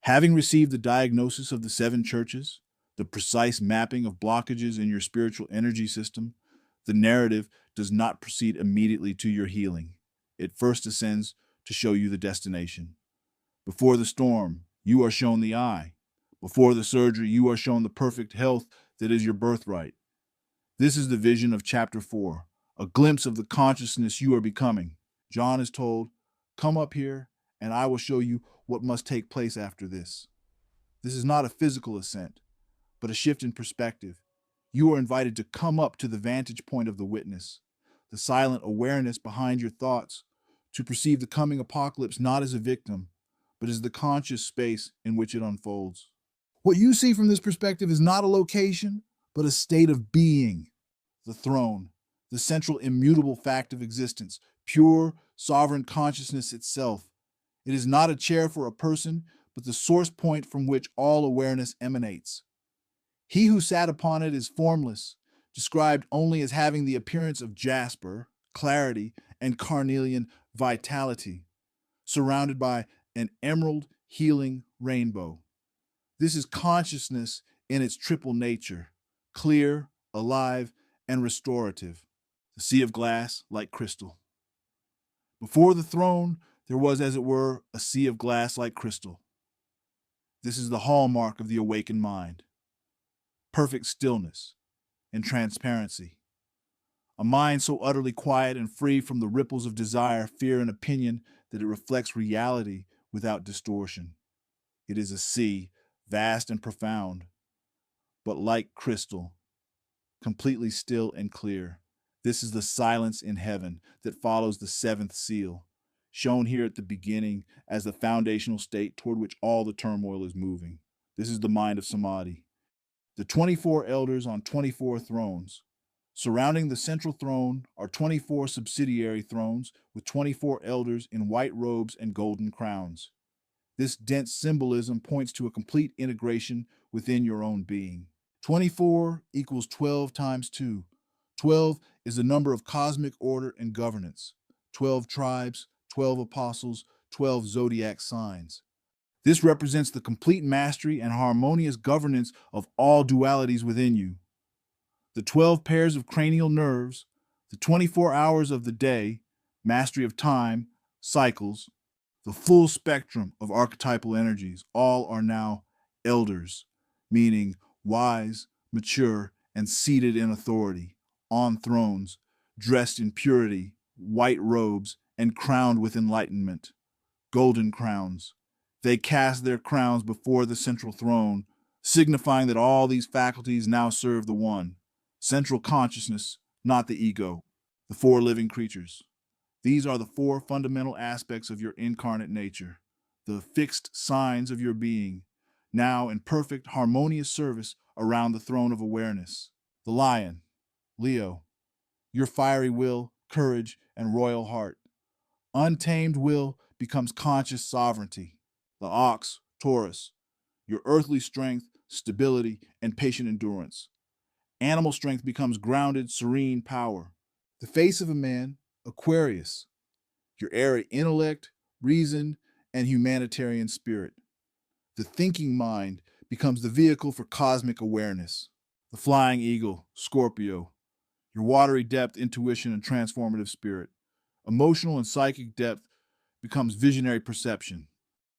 Having received the diagnosis of the 7 churches, the precise mapping of blockages in your spiritual energy system, the narrative does not proceed immediately to your healing. It first ascends to show you the destination. Before the storm, you are shown the eye. Before the surgery, you are shown the perfect health that is your birthright. This is the vision of chapter 4, a glimpse of the consciousness you are becoming. John is told, "Come up here, and I will show you what must take place after this." This is not a physical ascent, but a shift in perspective. You are invited to come up to the vantage point of the witness, the silent awareness behind your thoughts, to perceive the coming apocalypse not as a victim, but as the conscious space in which it unfolds. What you see from this perspective is not a location, but a state of being. The throne, the central immutable fact of existence, pure, sovereign consciousness itself. It is not a chair for a person, but the source point from which all awareness emanates. He who sat upon it is formless, described only as having the appearance of jasper, clarity, and carnelian vitality, surrounded by an emerald healing rainbow. This is consciousness in its triple nature, clear, alive, and restorative. The sea of glass like crystal. Before the throne, there was, as it were, a sea of glass like crystal. This is the hallmark of the awakened mind. Perfect stillness and transparency. A mind so utterly quiet and free from the ripples of desire, fear, and opinion that it reflects reality without distortion. It is a sea, vast and profound, but like crystal, completely still and clear. This is the silence in heaven that follows the 7th seal, shown here at the beginning as the foundational state toward which all the turmoil is moving. This is the mind of Samadhi. The 24 elders on 24 thrones. Surrounding the central throne are 24 subsidiary thrones with 24 elders in white robes and golden crowns. This dense symbolism points to a complete integration within your own being. 24 equals 12 times 2. 12 is the number of cosmic order and governance. 12 tribes, 12 apostles, 12 zodiac signs. This represents the complete mastery and harmonious governance of all dualities within you. The 12 pairs of cranial nerves, the 24 hours of the day, mastery of time, cycles, the full spectrum of archetypal energies, all are now elders, meaning wise, mature, and seated in authority, on thrones, dressed in purity, white robes, and crowned with enlightenment, golden crowns. They cast their crowns before the central throne, signifying that all these faculties now serve the one, central consciousness, not the ego. The 4 living creatures. These are the 4 fundamental aspects of your incarnate nature, the fixed signs of your being, now in perfect, harmonious service around the throne of awareness. The lion, Leo, your fiery will, courage, and royal heart. Untamed will becomes conscious sovereignty. The ox, Taurus, your earthly strength, stability, and patient endurance. Animal strength becomes grounded, serene power. The face of a man, Aquarius, your airy intellect, reason, and humanitarian spirit. The thinking mind becomes the vehicle for cosmic awareness. The flying eagle, Scorpio, your watery depth, intuition, and transformative spirit. Emotional and psychic depth becomes visionary perception.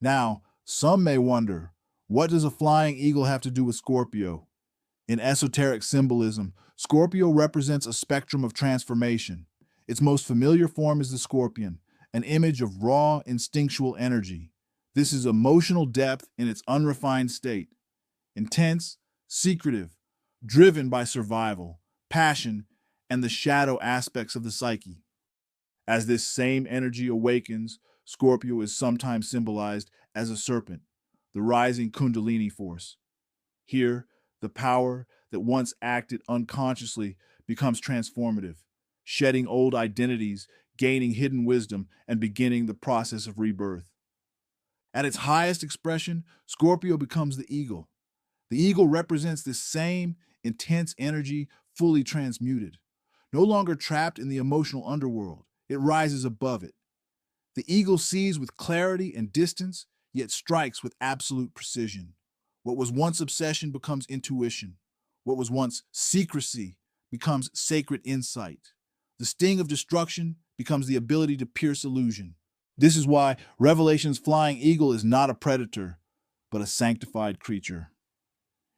Now, some may wonder, what does a flying eagle have to do with Scorpio? In esoteric symbolism, Scorpio represents a spectrum of transformation. Its most familiar form is the scorpion, an image of raw, instinctual energy. This is emotional depth in its unrefined state. Intense, secretive, driven by survival, passion, and the shadow aspects of the psyche. As this same energy awakens, Scorpio is sometimes symbolized as a serpent, the rising Kundalini force. Here, the power that once acted unconsciously becomes transformative, shedding old identities, gaining hidden wisdom, and beginning the process of rebirth. At its highest expression, Scorpio becomes the eagle. The eagle represents this same intense energy fully transmuted. No longer trapped in the emotional underworld, it rises above it. The eagle sees with clarity and distance, yet strikes with absolute precision. What was once obsession becomes intuition. What was once secrecy becomes sacred insight. The sting of destruction becomes the ability to pierce illusion. This is why Revelation's flying eagle is not a predator, but a sanctified creature.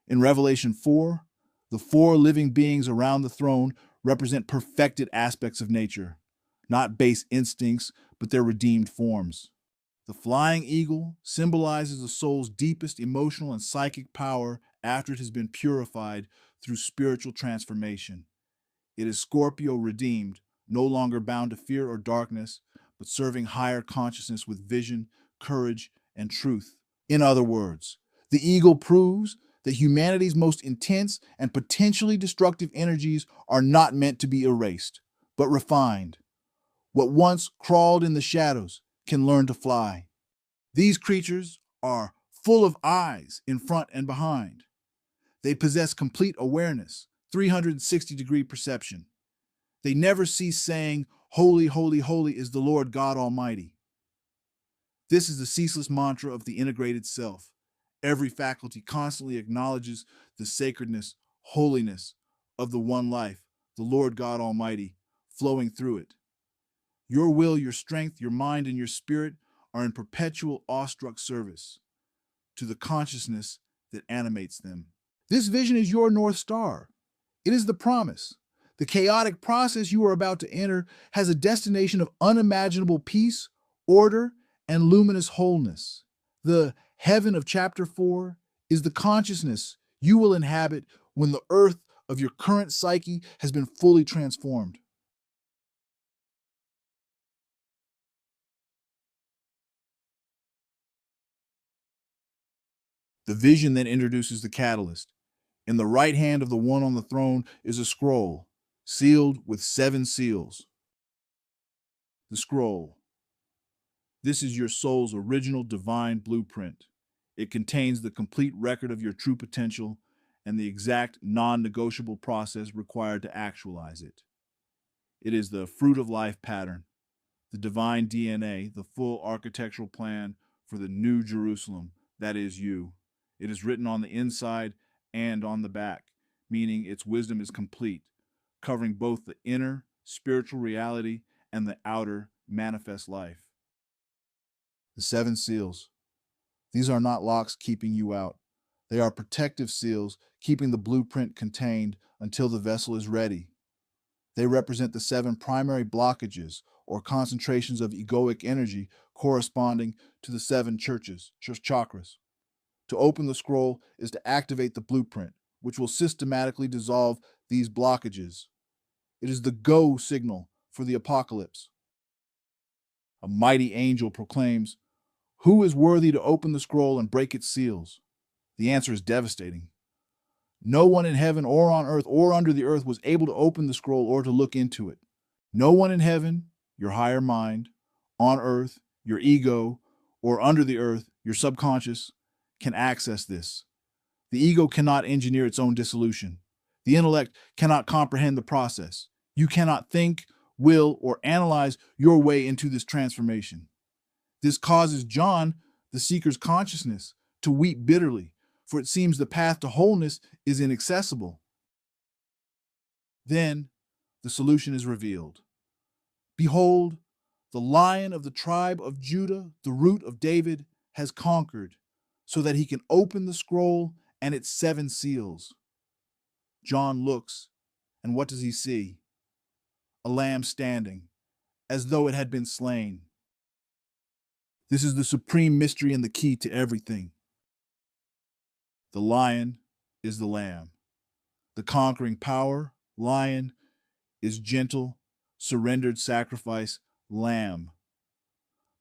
In Revelation 4, the four living beings around the throne represent perfected aspects of nature, not base instincts, but their redeemed forms. The flying eagle symbolizes the soul's deepest emotional and psychic power after it has been purified through spiritual transformation. It is Scorpio redeemed, no longer bound to fear or darkness, but serving higher consciousness with vision, courage, and truth. In other words, the eagle proves that humanity's most intense and potentially destructive energies are not meant to be erased, but refined. What once crawled in the shadows can learn to fly. These creatures are full of eyes in front and behind. They possess complete awareness, 360-degree perception. They never cease saying, "Holy, holy, holy is the Lord God Almighty." This is the ceaseless mantra of the integrated self. Every faculty constantly acknowledges the sacredness, holiness of the one life, the Lord God Almighty, flowing through it. Your will, your strength, your mind, and your spirit are in perpetual awestruck service to the consciousness that animates them. This vision is your North Star. It is the promise. The chaotic process you are about to enter has a destination of unimaginable peace, order, and luminous wholeness. The heaven of chapter 4 is the consciousness you will inhabit when the earth of your current psyche has been fully transformed. The vision then introduces the catalyst. In the right hand of the one on the throne is a scroll, sealed with 7 seals. The scroll. This is your soul's original divine blueprint. It contains the complete record of your true potential and the exact non-negotiable process required to actualize it. It is the fruit of life pattern, the divine DNA, the full architectural plan for the new Jerusalem, that is you. It is written on the inside and on the back, meaning its wisdom is complete, covering both the inner spiritual reality and the outer manifest life. The 7 seals. These are not locks keeping you out. They are protective seals keeping the blueprint contained until the vessel is ready. They represent the 7 primary blockages or concentrations of egoic energy corresponding to the 7 chakras. To open the scroll is to activate the blueprint, which will systematically dissolve these blockages. It is the go signal for the apocalypse. A mighty angel proclaims, "Who is worthy to open the scroll and break its seals?" The answer is devastating. No one in heaven or on earth or under the earth was able to open the scroll or to look into it. No one in heaven, your higher mind, on earth, your ego, or under the earth, your subconscious, can access this. The ego cannot engineer its own dissolution. The intellect cannot comprehend the process. You cannot think, will, or analyze your way into this transformation. This causes John, the seeker's consciousness, to weep bitterly, for it seems the path to wholeness is inaccessible. Then the solution is revealed. Behold, the Lion of the tribe of Judah, the root of David, has conquered, so that he can open the scroll and its 7 seals. John looks, and what does he see? A lamb standing, as though it had been slain. This is the supreme mystery and the key to everything. The lion is the lamb. The conquering power, lion, is gentle, surrendered sacrifice, lamb.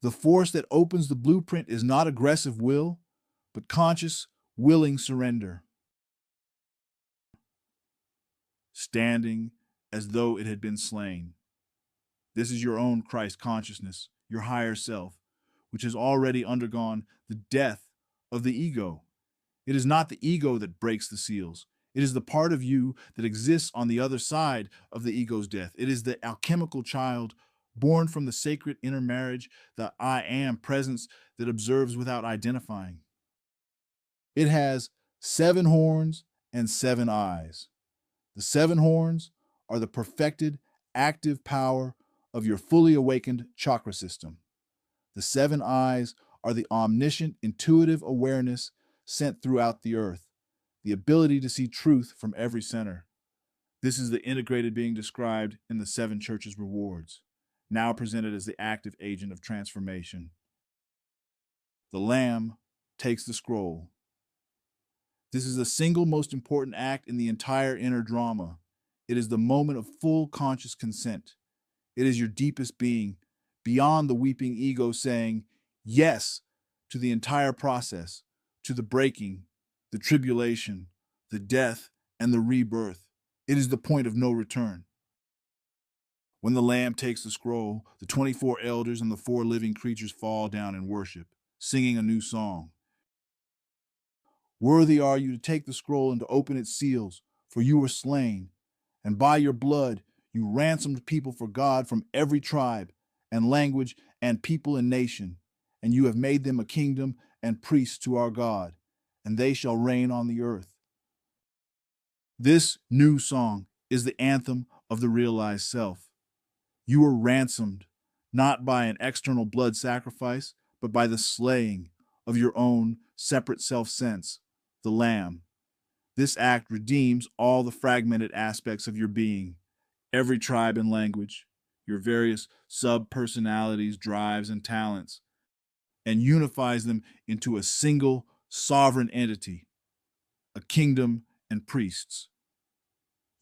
The force that opens the blueprint is not aggressive will, but conscious, willing surrender. Standing as though it had been slain. This is your own Christ consciousness, your higher self, which has already undergone the death of the ego. It is not the ego that breaks the seals. It is the part of you that exists on the other side of the ego's death. It is the alchemical child born from the sacred intermarriage, the I am presence that observes without identifying. It has 7 horns and 7 eyes. The 7 horns are the perfected, active power of your fully awakened chakra system. The 7 eyes are the omniscient, intuitive awareness sent throughout the earth, the ability to see truth from every center. This is the integrated being described in the 7 churches' rewards, now presented as the active agent of transformation. The Lamb takes the scroll. This is the single most important act in the entire inner drama. It is the moment of full conscious consent. It is your deepest being, beyond the weeping ego, saying yes to the entire process, to the breaking, the tribulation, the death, and the rebirth. It is the point of no return. When the Lamb takes the scroll, the 24 elders and the 4 living creatures fall down in worship, singing a new song. Worthy are you to take the scroll and to open its seals, for you were slain, and by your blood you ransomed people for God from every tribe and language and people and nation, and you have made them a kingdom and priests to our God, and they shall reign on the earth. This new song is the anthem of the realized self. You were ransomed, not by an external blood sacrifice, but by the slaying of your own separate self-sense, the Lamb. This act redeems all the fragmented aspects of your being, every tribe and language, your various sub-personalities, drives, and talents, and unifies them into a single sovereign entity, a kingdom and priests.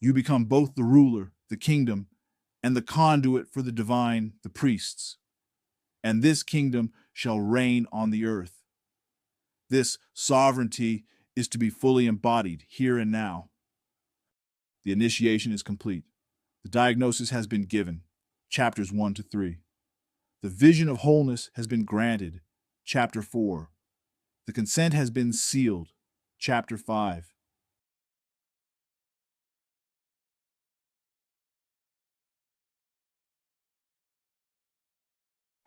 You become both the ruler, the kingdom, and the conduit for the divine, the priests. And this kingdom shall reign on the earth. This sovereignty is to be fully embodied here and now. The initiation is complete. The diagnosis has been given, chapters 1 to 3. The vision of wholeness has been granted, chapter 4. The consent has been sealed, chapter 5.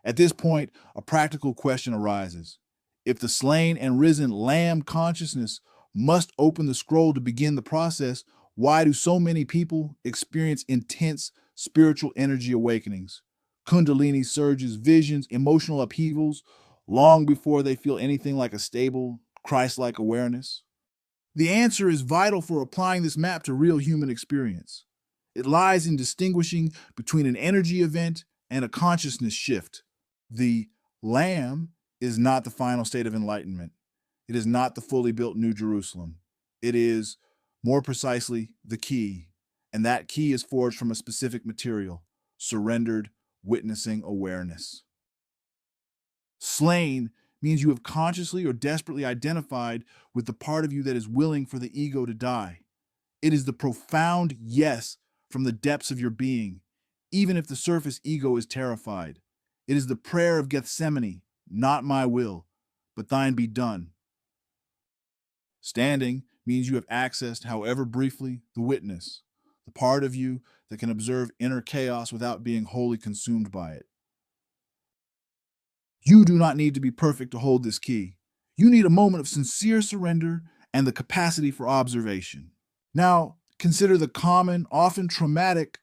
At this point, a practical question arises. If the slain and risen Lamb consciousness must open the scroll to begin the process, why do so many people experience intense spiritual energy awakenings, Kundalini surges, visions, emotional upheavals, long before they feel anything like a stable, Christ-like awareness? The answer is vital for applying this map to real human experience. It lies in distinguishing between an energy event and a consciousness shift. The Lamb is not the final state of enlightenment. It is not the fully built New Jerusalem. It is, more precisely, the key. And that key is forged from a specific material, surrendered, witnessing awareness. Slain means you have consciously or desperately identified with the part of you that is willing for the ego to die. It is the profound yes from the depths of your being, even if the surface ego is terrified. It is the prayer of Gethsemane, not my will, but thine be done. Standing means you have accessed, however briefly, the witness, the part of you that can observe inner chaos without being wholly consumed by it. You do not need to be perfect to hold this key. You need a moment of sincere surrender and the capacity for observation. Now, consider the common, often traumatic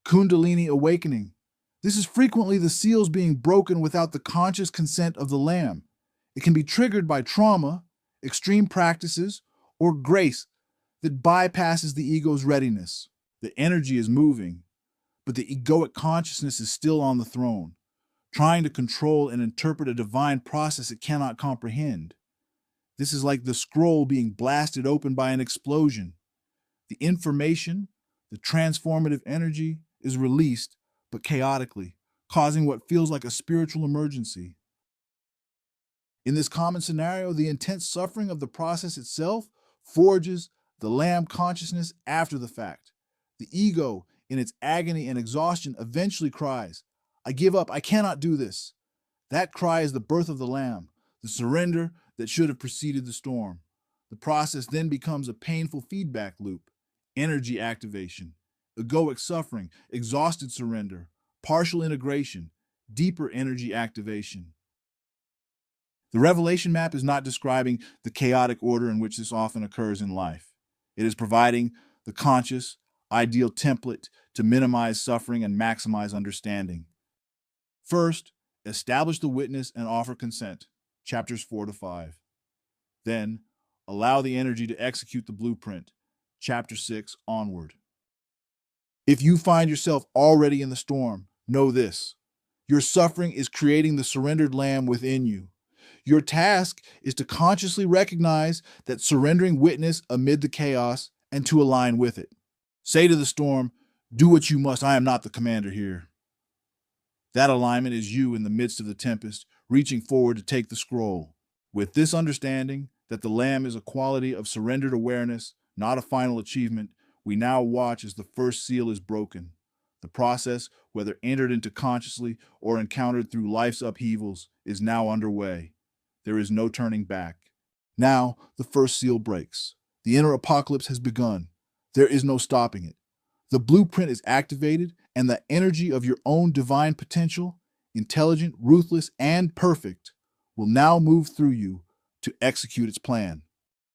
Kundalini awakening. This is frequently the seals being broken without the conscious consent of the Lamb. It can be triggered by trauma, extreme practices, or grace that bypasses the ego's readiness. The energy is moving, but the egoic consciousness is still on the throne, trying to control and interpret a divine process it cannot comprehend. This is like the scroll being blasted open by an explosion. The information, the transformative energy, is released, but chaotically, causing what feels like a spiritual emergency. In this common scenario, the intense suffering of the process itself forges the Lamb consciousness after the fact. The ego, in its agony and exhaustion, eventually cries, I give up, I cannot do this. That cry is the birth of the Lamb, the surrender that should have preceded the storm. The process then becomes a painful feedback loop, energy activation, egoic suffering, exhausted surrender, partial integration, deeper energy activation. The revelation map is not describing the chaotic order in which this often occurs in life. It is providing the conscious, ideal template to minimize suffering and maximize understanding. First, establish the witness and offer consent, chapters 4 to 5. Then, allow the energy to execute the blueprint, chapter 6 onward. If you find yourself already in the storm, know this: your suffering is creating the surrendered lamb within you. Your task is to consciously recognize that surrendering witness amid the chaos and to align with it. Say to the storm, "Do what you must, I am not the commander here." That alignment is you in the midst of the tempest, reaching forward to take the scroll. With this understanding that the Lamb is a quality of surrendered awareness, not a final achievement, we now watch as the first seal is broken. The process, whether entered into consciously or encountered through life's upheavals, is now underway. There is no turning back. Now, the first seal breaks. The inner apocalypse has begun. There is no stopping it. The blueprint is activated, and the energy of your own divine potential, intelligent, ruthless, and perfect, will now move through you to execute its plan.